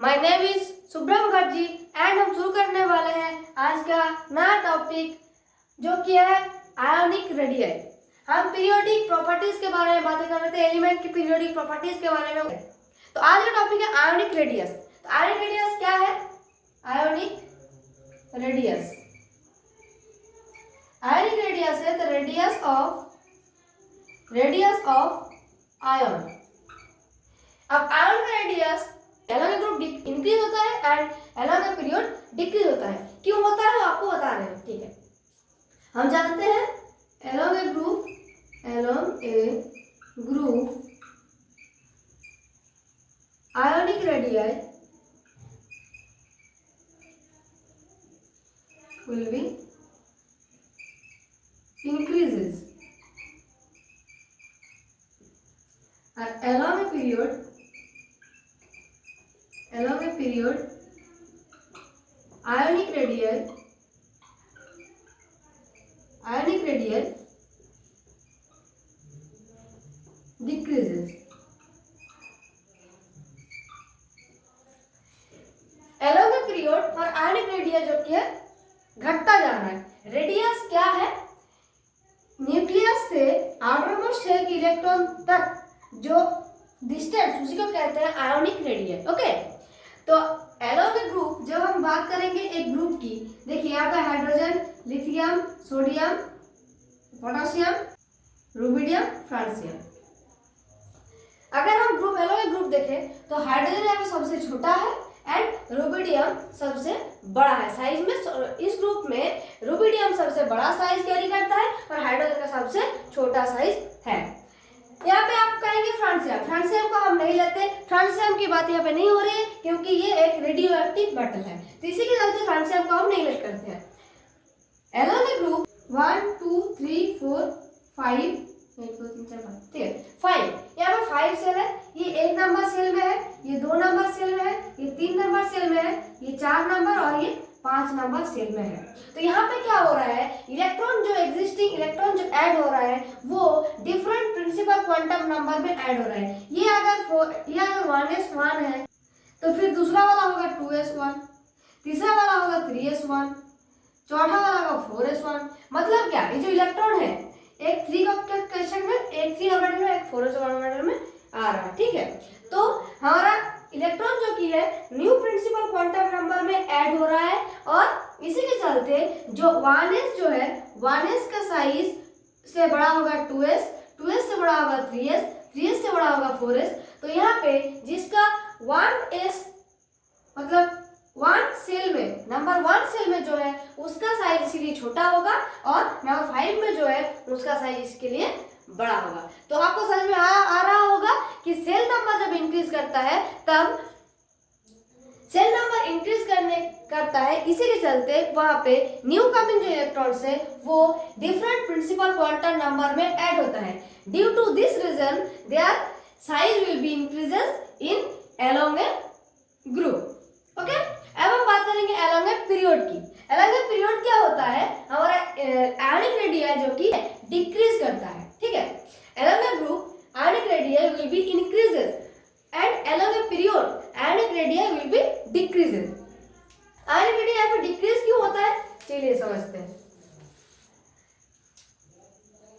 My name is Subram Mukherjee and हम शुरू करने वाले हैं आज का नया टॉपिक जो कि है आयोनिक रेडियाई। हम पीरियोडिक प्रॉपर्टीज के बारे में बातें कर रहे थे, एलिमेंट की पीरियोडिक प्रॉपर्टीज के बारे में। तो आज का टॉपिक है आयोनिक रेडियस। तो आयोनिक रेडियस क्या है? आयोनिक रेडियस है द रेडियस ऑफ आयन। अब आयन का रेडियस एलोंग ग्रुप इंक्रीज होता है एंड एलोंग पीरियड डिक्रीज होता है। क्यों होता है आपको बता रहे हैं, ठीक है। हम जानते हैं along a group ionic radii will be increases and along a period ionic radii decreases। along a period और ionic radii जो कि है घटता जा रहा है। रेडियस क्या है? न्यूक्लियस से आउटरमोस्ट शेल के इलेक्ट्रॉन तक जो डिस्टेंस, उसी को कहते हैं आयोनिक रेडियस। ओके, तो एलोंग ए ग्रुप जब हम बात करेंगे एक ग्रुप की, देखिए यहाँ पे hydrogen, lithium, sodium, potassium, rubidium, francium. अगर हम ग्रुप एलोंग ए ग्रुप देखें तो हाइड्रोजन यहाँ पे सबसे छोटा है एंड रुबिडियम सबसे बड़ा है साइज में। इस ग्रुप में रुबिडियम सबसे बड़ा साइज कैरी करता है और हाइड्रोजन का सबसे छोटा साइज है। यहाँ पे आप कहेंगे फ्रांसियम को हम नहीं लेते, फ्रांसियम की बात यहाँ पे नहीं हो रही है क्योंकि ये एक रेडियो एक्टिव मेटल है, तो इसी के चलते फ्रांसियम को हम नहीं लेट करते हैं। एलोंग ए ग्रुप 1 2 3 4 5 1 2 3 4 5, ठीक है 5। यहाँ पर 5 सेल है, ये 1 नंबर सेल में है, ये 2 नंबर सेल में है, ये 3 नंबर सेल में है, ये 4 नंबर और ये 5 नंबर सेल में है। तो यहाँ पे क्या हो रहा है, इलेक्ट्रॉन जो एग्जिस्टिंग इलेक्ट्रॉन जो ऐड हो रहा है वो डिफरेंट प्रिंसिपल क्वांटम नंबर में ऐड हो रहा है। ये अगर 1s1 है तो फिर दूसरा वाला होगा 2s1, तीसरा वाला होगा 3s1, चौथा वाला होगा 4s1। मतलब क्या, ये जो इलेक्ट्रॉन है एक 3 ऑर्बिटल में, एक 3 ऑर्बिटल में, एक 4s ऑर्बिटल में आ रहा है, ठीक है। तो हमारा इलेक्ट्रॉन जो कि है न्यू प्रिंसिपल क्वांटम नंबर में ऐड हो रहा है और इसी के चलते जो 1s जो है 1s का साइज से बड़ा होगा 2s, 2s से बड़ा होगा 3s, 3s से बड़ा होगा 4s। तो यहाँ पे जिसका 1s मतलब 1 सेल में, नंबर 1 सेल में जो है उसका साइज इसीलिए छोटा होगा और नंबर 5 में जो है उसका साइज इसके लिए बड़ा होगा। तो आपको समझ में आ रहा होगा कि सेल नंबर जब इंक्रीज करता है तब सेल नंबर इंक्रीज करता है, इसी के चलते वहां पे न्यू कमिंग जो इलेक्ट्रॉन्स है वो डिफरेंट प्रिंसिपल क्वांटम नंबर में ऐड होता है। Due to this reason their size will be increases in along a group. Okay, अब हम बात करेंगे एलोंग ए पीरियड की। एलोंग ए पीरियड क्या होता है? हमारा आयोनिक रेडियाई जो कि डिक्रीज करता है, ठीक है। Along a group ionic radii will be increases and along a period ionic radii will be decreases। ionic radii यहाँ पे decrease क्यों होता है, चलिए समझते हैं।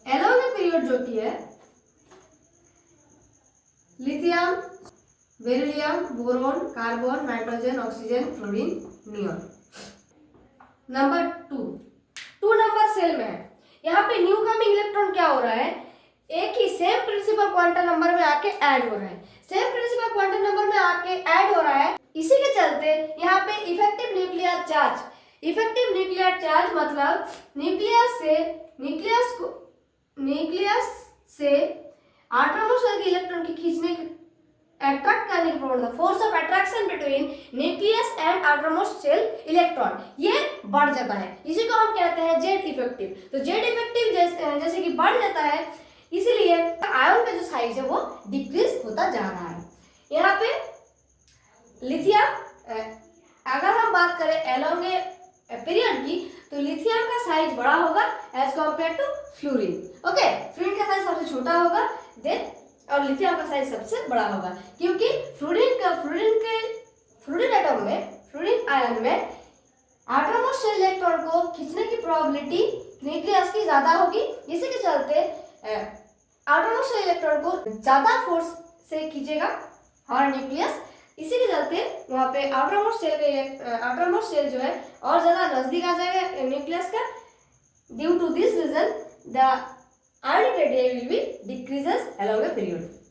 along a period जो कि है lithium, beryllium, boron, carbon, nitrogen, oxygen, fluorine, neon. Number 2 number shell में है। यहाँ पे न्यू कमिंग इलेक्ट्रॉन क्या हो रहा है, एक ही सेम प्रिंसिपल क्वांटम नंबर में आके ऐड हो रहा है। सेम प्रिंसिपल क्वांटम नंबर में आके ऐड हो रहा है, इसी के चलते यहाँ पे इफेक्टिव न्यूक्लियर चार्ज मतलब न्यूक्लियस से आउटरमोस्ट शेल के इलेक्ट्रॉन की खींचने अट्रैक्ट करने की प्रवणता, force of attraction between nucleus and outermost shell electron, ये बढ़ जाता है। इसी को हम कहते हैं जेड इफेक्टिव। तो जेड इफेक्टिव जैसे कि बढ़ जाता है, इसीलिए आयन का जो साइज है वो डिक्रीज होता जा रहा है। यहाँ पे लिथियम, अगर हम बात करें एलोंग ए पीरियड की, तो लिथियम का साइज बड़ा होगा as compare to fluorine. Okay, fluorine का साइज सबसे छोटा होगा देन और लिथियम का साइज सबसे बड़ा होगा, क्योंकि फ्लोरीन फ्लोरीन एटम में, फ्लोरीन आयन में आउटरमोस्ट शेल इलेक्ट्रॉन को खींचने की प्रोबेबिलिटी न्यूक्लियस की ज्यादा होगी। इसी के चलते आउटरमोस्ट शेल इलेक्ट्रॉन को ज्यादा फोर्स से खींचेगा हमारा न्यूक्लियस। इसी के चलते वहां पे आउटरमोस्ट शेल जो है और ज्यादा नजदीक आ जाएगा न्यूक्लियस का। Due to this reason the ionic radius will be decreases along a period.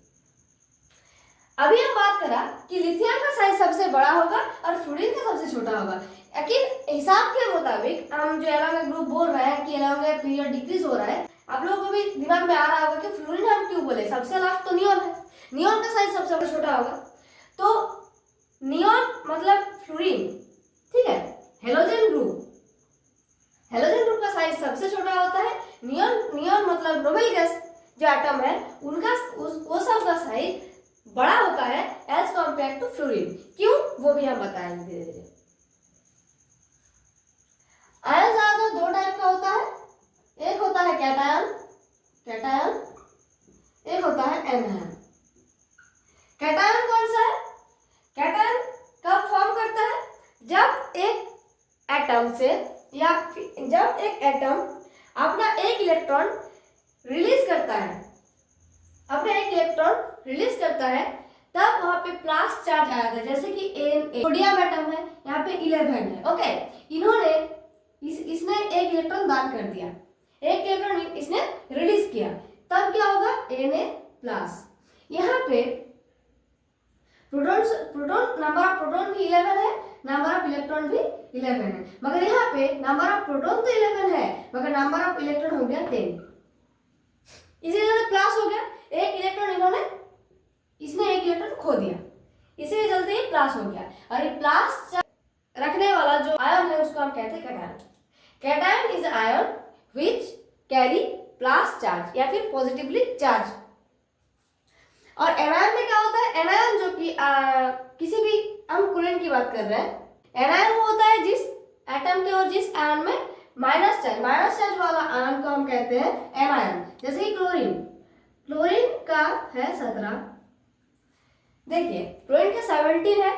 अभी हम बात करा कि लिथियम का साइज सबसे बड़ा होगा और फ्लोरीन का सबसे छोटा होगा। लेकिन हिसाब के मुताबिक हम जो अलोंग ग्रुप बोल रहे हैं कि अलोंग पीरियड डिक्रीज हो रहा है, आप लोगों को भी दिमाग में आ रहा होगा कि फ्लोरीन हम क्यों बोले, सबसे लास्ट तो नियॉन है, नियॉन का साइज सबसे छोटा होगा। तो नियॉन मतलब फ्लोरीन, ठीक है। हेलोजन ग्रुप का साइज सबसे छोटा होता है। नियॉन मतलब नोबेल गैस जो एटम है उनका वो सब का साइज बड़ा होता है एज कम्पेयर टू फ्लोरीन। क्यों, वो भी हम बताएंगे धीरे धीरे। आयन ज्यादा दो टाइप का होता है, एक होता है कैटायन, एक होता है एनायन। कैटायन कौन सा है? कैटायन कब फॉर्म करता है? जब एक एटम से या जब एक एटम अपना एक इलेक्ट्रॉन रिलीज करता है, तब वहां पे प्लस चार्ज आया था। जैसे कि सोडियम एटम है, यहाँ पे 11 है, ओके। इन्होंने इसने एक इलेक्ट्रॉन दान कर दिया, एक इलेक्ट्रॉन इसने रिलीज किया, तब क्या होगा? Na+। यहाँ पे प्रोटॉन नंबर ऑफ प्रोटॉन भी 11 है, नंबर ऑफ इलेक्ट्रॉन भी 11 है, मगर यहाँ पे नंबर ऑफ प्रोटॉन तो 11 है मगर नंबर ऑफ इलेक्ट्रॉन हो गया 10। इसी वजह से प्लस हो गया, एक इलेक्ट्रॉन इसने एक इलेक्ट्रॉन खो दिया, इसी के चलते ये प्लस हो गया। और ये प्लस रखने वाला जो आयन है उसको हम कहते हैं cation. Cation is ion which carry plus charge या फिर पॉजिटिवली चार्ज। और एनायन में क्या होता है? एनायन जो कि किसी भी, हम क्लोरीन की बात कर रहे हैं, एनायन वो होता है जिस एटम के और जिस आयन में माइनस चार्ज वाला आयन को हम कहते हैं एनायन। जैसे कि क्लोरीन का है 17, देखिए क्लोरीन का 17 है।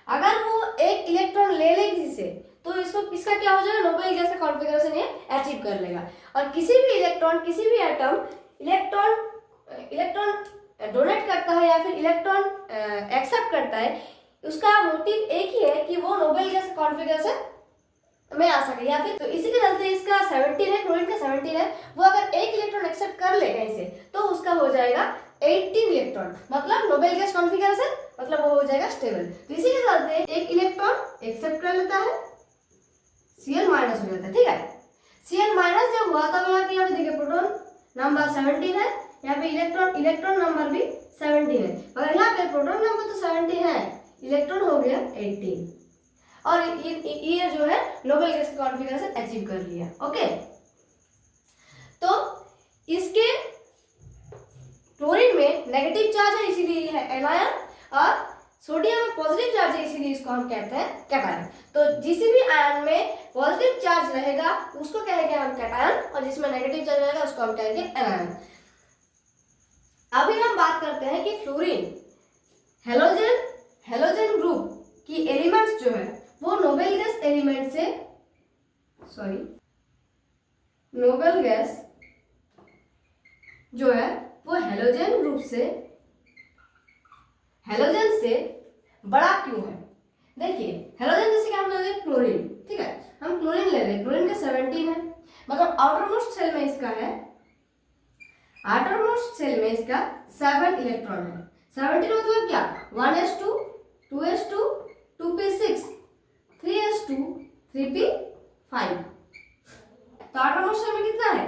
अगर वो एक इलेक्ट्रॉन ले किसी से तो इसका क्या हो जाएगा? नोबेल गैस का कॉन्फ़िगरेशन ये अचीव कर लेगा। और किसी भी एटम इलेक्ट्रॉन डोनेट करता है या फिर इलेक्ट्रॉन एक्सेप्ट करता है, उसका मोटिव एक ही है कि वो नोबेल गैस कॉन्फ़िगरेशन में आ सके या फिर, तो इसी के चलते इसका 17 है, क्लोरीन का 17 है। वो अगर एक इलेक्ट्रॉन एक्सेप्ट कर ले कहीं से तो उसका हो जाएगा 18 इलेक्ट्रॉन, मतलब नोबेल गैस कॉन्फ़िगरेशन, मतलब वो हो जाएगा स्टेबल। तो इसी के चलते एक इलेक्ट्रॉन एक्सेप्ट कर लेता है, Cl- हो जाता है, ठीक है। Cl- जब हुआ तब यहाँ पे देखिए प्रोटॉन नंबर 17 है, यहाँ पे इलेक्ट्रॉन नंबर भी 17 है, मगर यहाँ पे प्रोटॉन नंबर तो 17 है, इलेक्ट्रॉन हो गया 18 और ये जो है नोबेल गैस कॉन्फ़िगरेशन अचीव कर लिया, ओके। तो इसके क्लोरीन में नेगेटिव चार्ज है इसीलिए है एनायन, और सोडियम में पॉजिटिव चार्ज है इसीलिए इसको हम कहते हैं कैटायन। तो जिस भी आयन में पॉजिटिव चार्ज रहेगा उसको कहेंगे हम कैटायन, और जिसमें नेगेटिव चार्ज रहेगा उसको हम कहेंगे एनायन। अभी हम बात करते हैं कि फ्लोरीन हेलोजन ग्रुप की एलिमेंट्स जो है वो नोबेल गैस जो है वो हेलोजन से बड़ा क्यों है? देखिए हेलोजन जैसे कि हम ले रहे क्लोरीन, ठीक है, हम क्लोरीन ले रहे हैं, क्लोरीन का 17 है, मतलब आउटरमोस्ट सेल में इसका 7 इलेक्ट्रॉन है। 17 मतलब क्या? 1s2 2s2 2p6 3s2 3p5। तो आउटरमोस्ट सेल में कितना है?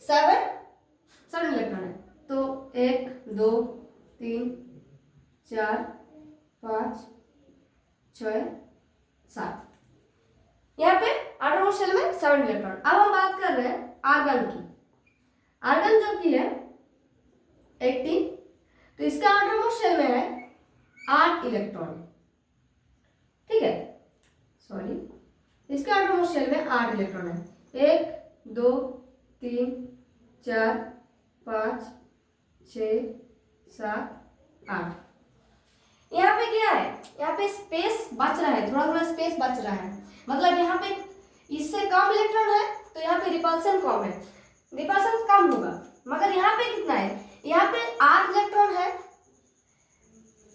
7 इलेक्ट्रॉन है। तो 1 2 3 4 5 6 7, यहाँ पे आउटरमोस्ट सेल में 7 इलेक्ट्रॉन। अब हम बात कर रहे हैं आर्गन की। आर्गन जो की है 18, तो इसका आउटरमोस्ट सेल में है 8 इलेक्ट्रॉन, ठीक है, इसका आउटरमोस्ट सेल में 8 इलेक्ट्रॉन है। 1 2 3 4 5 6 7 8। यहाँ पे क्या है? यहाँ पे स्पेस बच रहा है, थोड़ा थोड़ा स्पेस बच रहा है, मतलब यहाँ पे इससे कम इलेक्ट्रॉन है तो यहाँ पे रिपल्सन कम है, रिपल्सन कम होगा। मगर यहाँ पे कितना है, यहाँ पे 8 इलेक्ट्रॉन है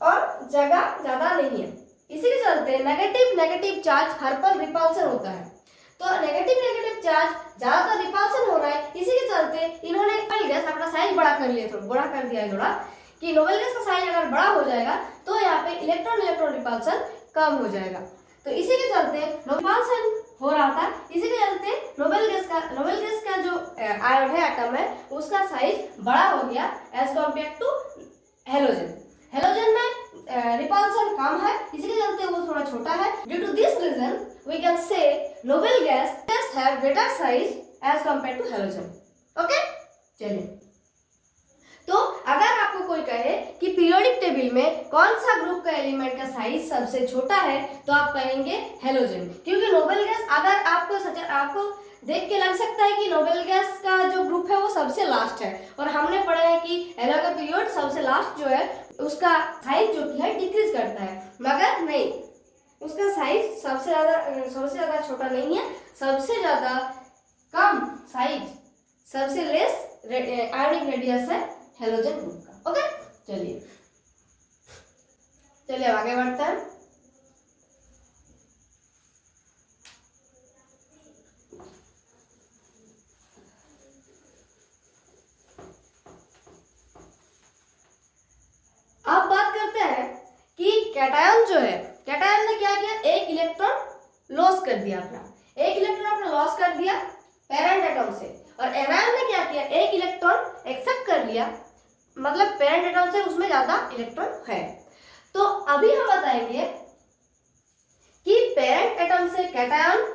और जगह ज्यादा नहीं है, इसी के चलते नेगेटिव नेगेटिव चार्ज हर पर रिपल्सन होता है। तो नेगेटिव नेगेटिव चार्ज ज्यादातर रिपल्सन हो रहा है, इसी के चलते इन्होंने नोबेल गैस अपना साइज बड़ा कर लिया, थोड़ा बड़ा कर दिया है थोड़ा, कि नोबेल गैस का साइज अगर बड़ा हो जाएगा तो यहाँ पे इलेक्ट्रॉन इलेक्ट्रॉन रिपल्सन कम हो जाएगा। तो इसी के चलते रिपल्सन हो रहा था, इसी के चलते नोबेल गैस का जो आयन है, एटम है, उसका साइज बड़ा हो गया as compare to halogen. Halogen में रिपल्सन कम है, इसी के चलते वो थोड़ा छोटा है। Due to this reason we can say noble gas have greater size as compare to halogen. Okay, चलिए, तो अगर आपको कोई कहे कि पीरियोडिक टेबल में कौन सा ग्रुप का एलिमेंट का साइज सबसे छोटा है, तो आप कहेंगे हेलोजन, क्योंकि नोबेल गैस अगर आपको देख के लग सकता है कि नोबेल गैस का जो ग्रुप है वो सबसे लास्ट है, और हमने पढ़ा है कि एलो का पीरियड सबसे लास्ट जो है उसका साइज जो कि है डिक्रीज करता है, मगर नहीं, उसका साइज सबसे ज्यादा छोटा नहीं है, सबसे ज्यादा कम साइज, सबसे लेस आयोनिक रेडियस है हेलोजन ग्रुप का। ओके, चलिए अब आगे बढ़ते हैं। अब बात करते हैं कि कैटायन जो है, कैटायन ने क्या किया, एक इलेक्ट्रॉन लॉस कर दिया पेरेंट एटम से, और एनायन ने क्या किया, एक इलेक्ट्रॉन एक्सेप्ट कर लिया, मतलब पेरेंट एटम से उसमें ज्यादा इलेक्ट्रॉन है। तो अभी हम बताएंगे कि पेरेंट एटम से कैटायन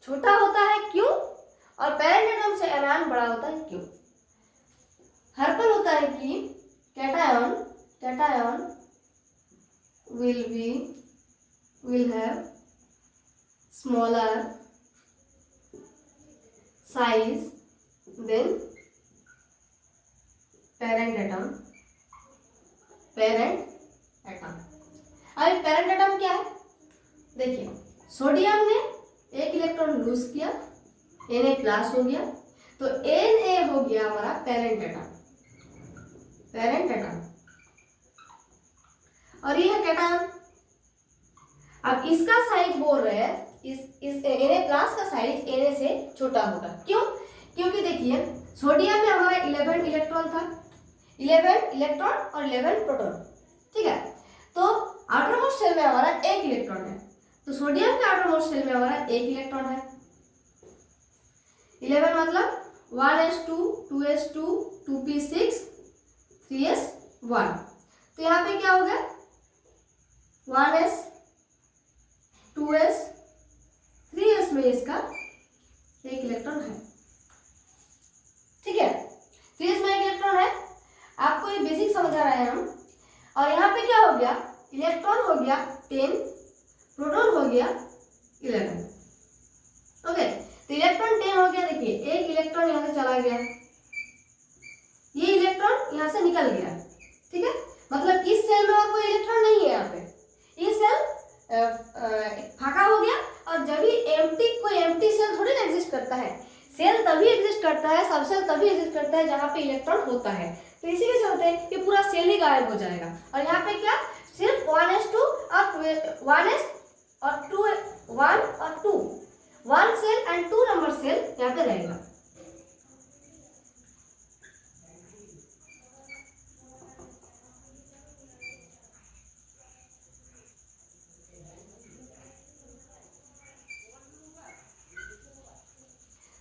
छोटा होता है क्यों, और पेरेंट एटम से एनायन बड़ा होता है क्यों। हर पर होता है कि cation will have smaller size than parent atom। अब पेरेंट एटम क्या है, देखिए, सोडियम ने एक इलेक्ट्रॉन लूज किया, Na+ हो गया, तो Na हो गया हमारा पेरेंट एटम, और ये है कैटायन। अब इसका साइज बोल रहे हैं, इस Na+ का साइज Na से छोटा होगा, क्यों, क्योंकि देखिए सोडियम में हमारा 11 इलेक्ट्रॉन था, 11 इलेक्ट्रॉन और 11 प्रोटॉन, ठीक है। तो आउटर मोस्ट शेल में हमारा 1 इलेक्ट्रॉन है, तो सोडियम के आउटर मोस्ट शेल में हमारा 1 इलेक्ट्रॉन है, 11 मतलब 1s2 2s2 2p6 3s1, तो यहाँ पे क्या हो गया, 1s 2s 3s में इसका 1 इलेक्ट्रॉन है, ठीक है, 3s में 1 इलेक्ट्रॉन है, आपको ये बेसिक समझ आ रहा है हम। और यहाँ पे क्या हो गया, इलेक्ट्रॉन हो गया 10, प्रोटॉन हो गया 11। ओके, तो इलेक्ट्रॉन 10 हो गया, देखिए एक इलेक्ट्रॉन यहाँ से चला गया, ये इलेक्ट्रॉन यहाँ से निकल गया, ठीक है, मतलब इस सेल में और कोई इलेक्ट्रॉन नहीं है, यहाँ पे ये सेल फाका हो गया। और जब भी कोई एम्प्टी सेल थोड़ी ना एग्जिस्ट करता है, सेल तभी एग्जिस्ट करता है, सब सेल तभी एग्जिस्ट करता है जहाँ पे इलेक्ट्रॉन होता है, तो इसी के चलते ये पूरा सेल ही गायब हो जाएगा, और यहाँ पे क्या सिर्फ 1s2 और 1s और 2 1 और 2 1 सेल एंड 2 नंबर सेल यहाँ पे रहेगा।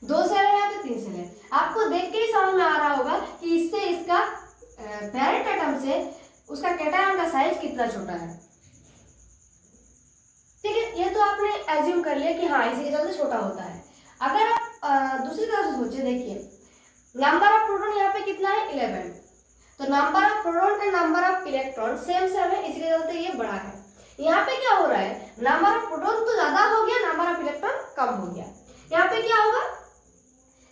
दो सेल है यहाँ पे 3 सेल है, आपको देख के ही समझ में आ रहा होगा कि इससे इसका पेरेंट एटम से उसका कैटायन का साइज कितना छोटा है, ठीक है, ये तो आपने एज्यूम कर लिया कि हाँ इसी के चलते छोटा होता है। अगर आप दूसरी तरफ से सोचे, देखिए नंबर ऑफ प्रोटॉन यहाँ पे कितना है 11, तो number of proton and number of electron same है, इसी के चलते ये बड़ा है। यहाँ पे क्या हो रहा है, नंबर ऑफ प्रोटॉन तो ज्यादा हो गया, नंबर ऑफ इलेक्ट्रॉन कम हो गया। यहाँ पे क्या होगा,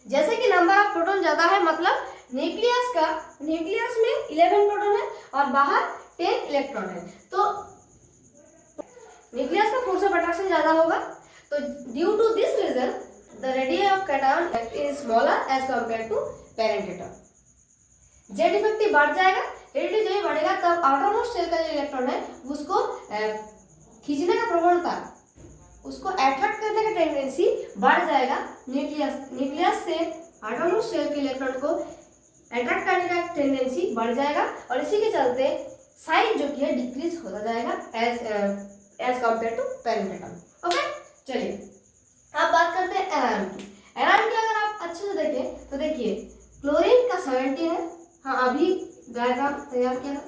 जैसे कि नंबर ऑफ प्रोटॉन ज्यादा है, मतलब न्यूक्लियस में 11 प्रोटॉन है और बाहर 10 इलेक्ट्रॉन है, तो न्यूक्लियस का फोर्स ऑफ अट्रैक्शन ज्यादा होगा, तो due to this reason the radius of cation is smaller as compare to parent atom. Z effective बढ़ जाएगा, रेडियो जब बढ़ेगा तब आउटरमोस्ट शेल का जो इलेक्ट्रॉन है उसको खींचने का प्रवणता, उसको अट्रैक्ट करने का टेंडेंसी बढ़ जाएगा। न्यूक्लियस से आउटरमोस्ट शेल के इलेक्ट्रॉन को अट्रैक्ट करने का टेंडेंसी बढ़ जाएगा और इसी के चलते साइज जो कि है डिक्रीज होता जाएगा as compare to parent atom. Okay, चलिए अब बात करते हैं एनायन की। एनायन की अगर आप अच्छे से देखें तो देखिए क्लोरीन का 70 है, हाँ अभी डायग्राम तैयार किया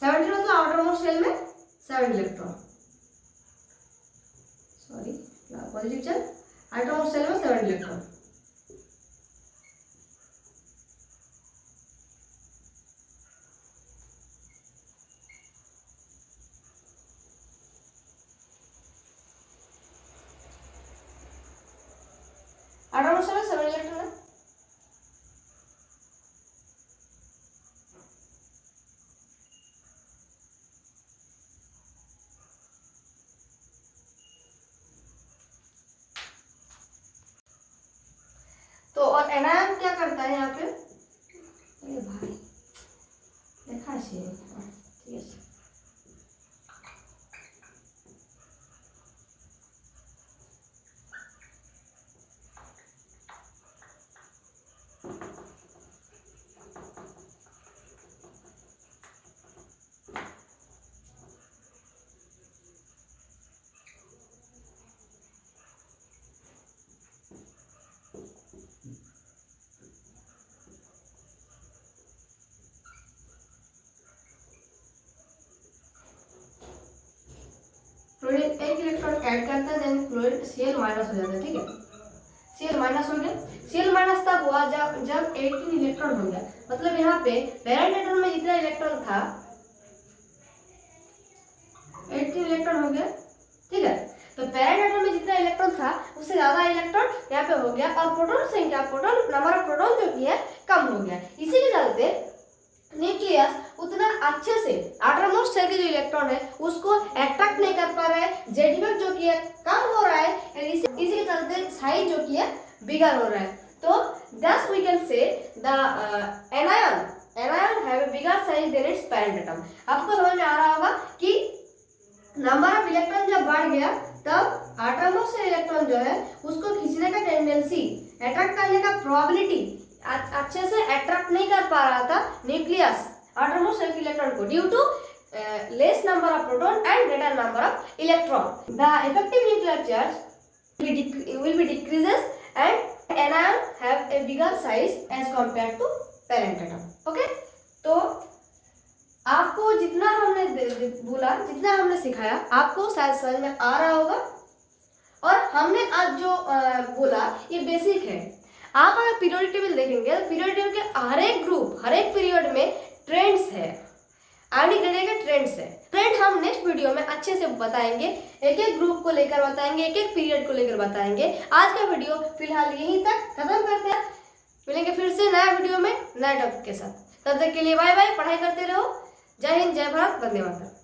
70 मतलब आउटरमोस्ट शेल में 7 electron, sorry positive charge, outermost shell में 7 इलेक्ट्रॉन। आउटरमोस्ट शेल में 7 इलेक्ट्रॉन है। तो और एनायन क्या करता है यहाँ पे, अरे भाई देखा ठीक है। फ्लोरीन एक इलेक्ट्रॉन ऐड करता है, देन फ्लोरीन Cl माइनस हो जाता है, ठीक है। Cl माइनस हो गया, Cl माइनस तब हुआ जब 18 इलेक्ट्रॉन हो गया, मतलब यहाँ पे पेरेंट एटम में जितना इलेक्ट्रॉन था 18 इलेक्ट्रॉन हो गया, ठीक है। तो पेरेंट एटम में जितना इलेक्ट्रॉन था उससे ज्यादा इलेक्ट्रॉन यहाँ पे हो गया और प्रोटॉन संख्या, प्रोटॉन नंबर ऑफ प्रोटॉन जो कि है कम हो गया। इसी के चलते न्यूक्लियस उतना अच्छे से आउटरमोस्ट शेल के जो इलेक्ट्रॉन है उसको अट्रैक्ट नहीं कर पा रहा है, जेड इफेक्ट जो कि है कम हो रहा है, इसी के चलते साइज जो कि है बिगर हो रहा है। तो thus we can say the anion have a bigger size than its parent atom। आपको समझ में आ रहा होगा कि नंबर ऑफ इलेक्ट्रॉन जब बढ़ गया तब आउटरमोस्ट शेल इलेक्ट्रॉन जो है उसको खींचने का टेंडेंसी, अट्रैक्ट करने का प्रोबेबिलिटी अच्छे से अट्रैक्ट नहीं कर पा रहा था न्यूक्लियस आउटरमोस्ट शेल के इलेक्ट्रॉन को due to less number of proton and greater number of electron. The effective nuclear charge will be decreases and anion have a bigger size as compared to parent atom। Okay, तो आपको जितना हमने बोला, जितना हमने सिखाया आपको शायद समझ में आ रहा होगा। और हमने आज जो बोला ये बेसिक है। आप अगर पीरियोडिक टेबल देखेंगे तो पीरियोडिक टेबल के हर एक ग्रुप, हर एक पीरियड में ट्रेंड्स है, आयोनिक रेडियो के ट्रेंड्स है। ट्रेंड हम नेक्स्ट वीडियो में अच्छे से बताएंगे, एक एक ग्रुप को लेकर बताएंगे, एक एक पीरियड को लेकर बताएंगे। आज का वीडियो फिलहाल यहीं तक खत्म करते हैं, मिलेंगे फिर से नया वीडियो में नए टॉपिक के साथ। तब तक के लिए बाय बाय, पढ़ाई करते रहो। जय हिंद, जय भारत, वंदे मातरम।